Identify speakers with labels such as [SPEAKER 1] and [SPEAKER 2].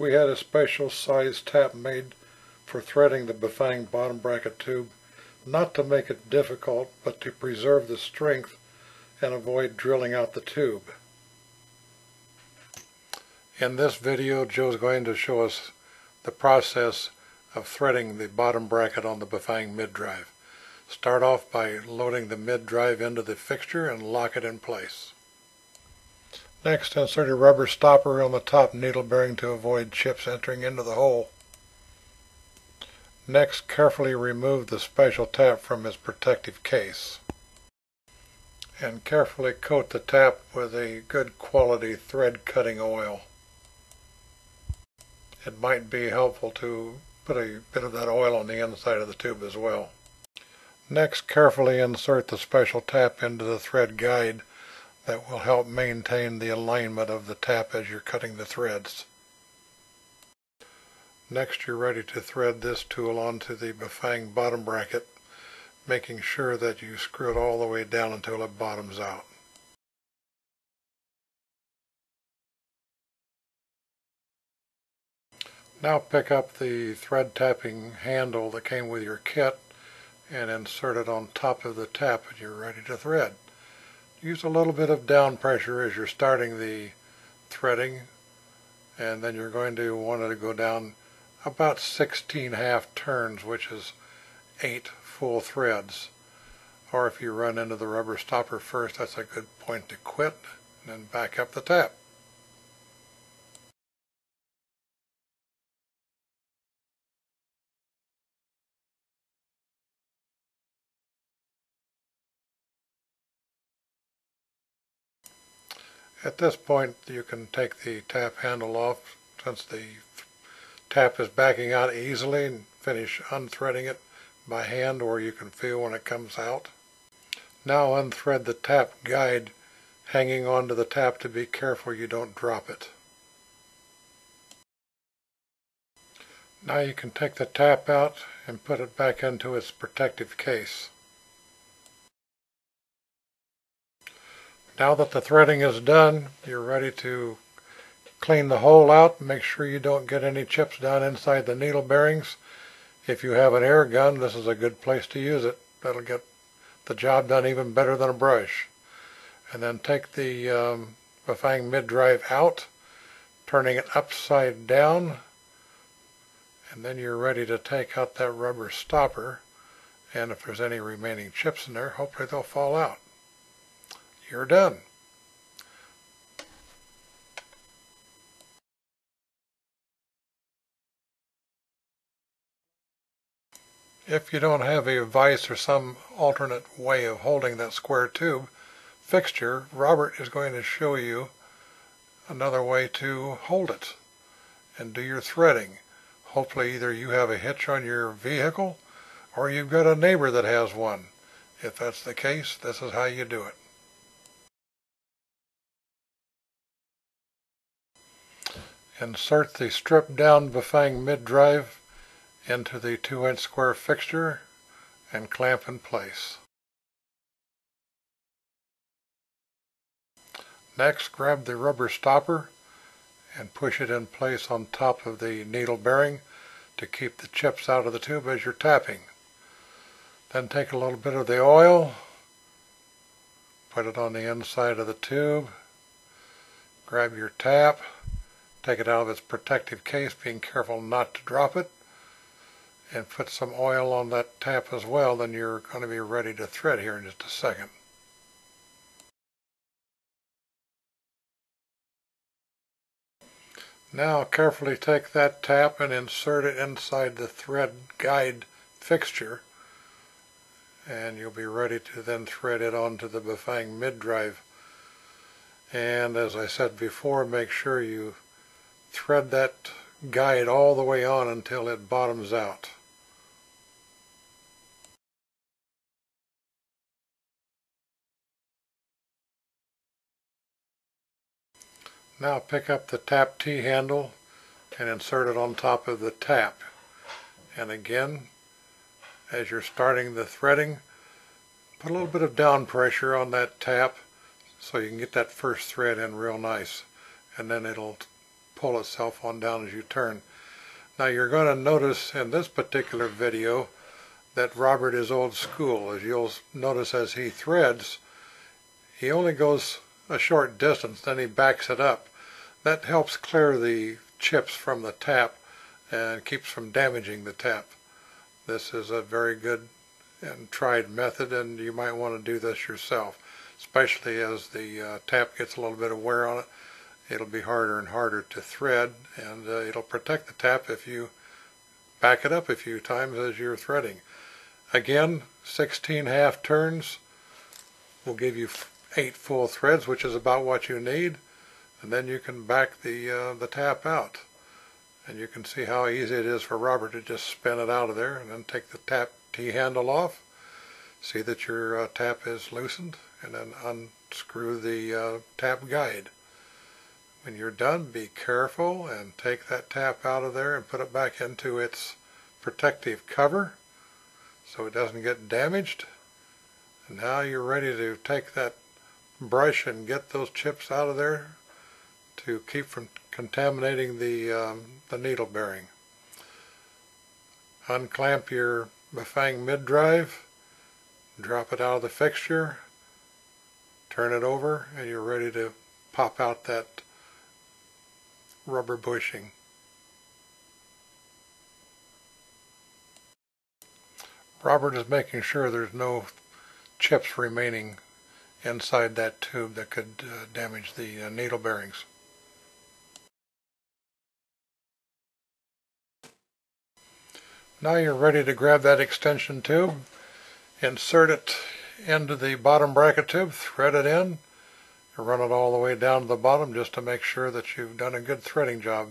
[SPEAKER 1] We had a special size tap made for threading the Bafang bottom bracket tube, not to make it difficult, but to preserve the strength and avoid drilling out the tube. In this video, Joe's going to show us the process of threading the bottom bracket on the Bafang mid drive. Start off by loading the mid drive into the fixture and lock it in place. Next, insert a rubber stopper on the top needle bearing to avoid chips entering into the hole. Next, carefully remove the special tap from its protective case. And carefully coat the tap with a good quality thread cutting oil. It might be helpful to put a bit of that oil on the inside of the tube as well. Next, carefully insert the special tap into the thread guide. That will help maintain the alignment of the tap as you're cutting the threads. Next, you're ready to thread this tool onto the Bafang bottom bracket, making sure that you screw it all the way down until it bottoms out. Now pick up the thread tapping handle that came with your kit and insert it on top of the tap and you're ready to thread. Use a little bit of down pressure as you're starting the threading, and then you're going to want it to go down about 16 half turns, which is 8 full threads. Or if you run into the rubber stopper first, that's a good point to quit and then back up the tap. At this point, you can take the tap handle off since the tap is backing out easily and finish unthreading it by hand, or you can feel when it comes out. Now unthread the tap guide hanging onto the tap to be careful you don't drop it. Now you can take the tap out and put it back into its protective case. Now that the threading is done, you're ready to clean the hole out. Make sure you don't get any chips down inside the needle bearings. If you have an air gun, this is a good place to use it. That'll get the job done even better than a brush. And then take the Bafang mid drive out, turning it upside down, and then you're ready to take out that rubber stopper. And if there's any remaining chips in there, hopefully they'll fall out. You're done. If you don't have a vise or some alternate way of holding that square tube fixture, Robert is going to show you another way to hold it and do your threading. Hopefully either you have a hitch on your vehicle or you've got a neighbor that has one. If that's the case, this is how you do it. Insert the stripped down Bafang mid drive into the 2-inch square fixture and clamp in place. Next, grab the rubber stopper and push it in place on top of the needle bearing to keep the chips out of the tube as you're tapping. Then take a little bit of the oil, put it on the inside of the tube, grab your tap, take it out of its protective case, being careful not to drop it, and put some oil on that tap as well. Then you're going to be ready to thread here in just a second. Now carefully take that tap and insert it inside the thread guide fixture, and you'll be ready to then thread it onto the Bafang mid drive. And as I said before, make sure you thread that guide all the way on until it bottoms out. Now pick up the tap T handle and insert it on top of the tap. And again, as you're starting the threading, put a little bit of down pressure on that tap so you can get that first thread in real nice, and then it'll pull itself on down as you turn. Now you're going to notice in this particular video that Robert is old school. As you'll notice as he threads, he only goes a short distance, then he backs it up. That helps clear the chips from the tap and keeps from damaging the tap. This is a very good and tried method, and you might want to do this yourself, especially as the tap gets a little bit of wear on it. It'll be harder and harder to thread, and it'll protect the tap if you back it up a few times as you're threading. Again, 16 half turns will give you 8 full threads, which is about what you need, and then you can back the tap out. And you can see how easy it is for Robert to just spin it out of there and then take the tap T-handle off. See that your tap is loosened, and then unscrew the tap guide. When you're done, be careful and take that tap out of there and put it back into its protective cover so it doesn't get damaged. And now you're ready to take that brush and get those chips out of there to keep from contaminating the needle bearing. Unclamp your Bafang mid-drive, drop it out of the fixture, turn it over, and you're ready to pop out that rubber bushing. Robert is making sure there's no chips remaining inside that tube that could damage the needle bearings. Now you're ready to grab that extension tube, insert it into the bottom bracket tube, thread it in, run it all the way down to the bottom just to make sure that you've done a good threading job.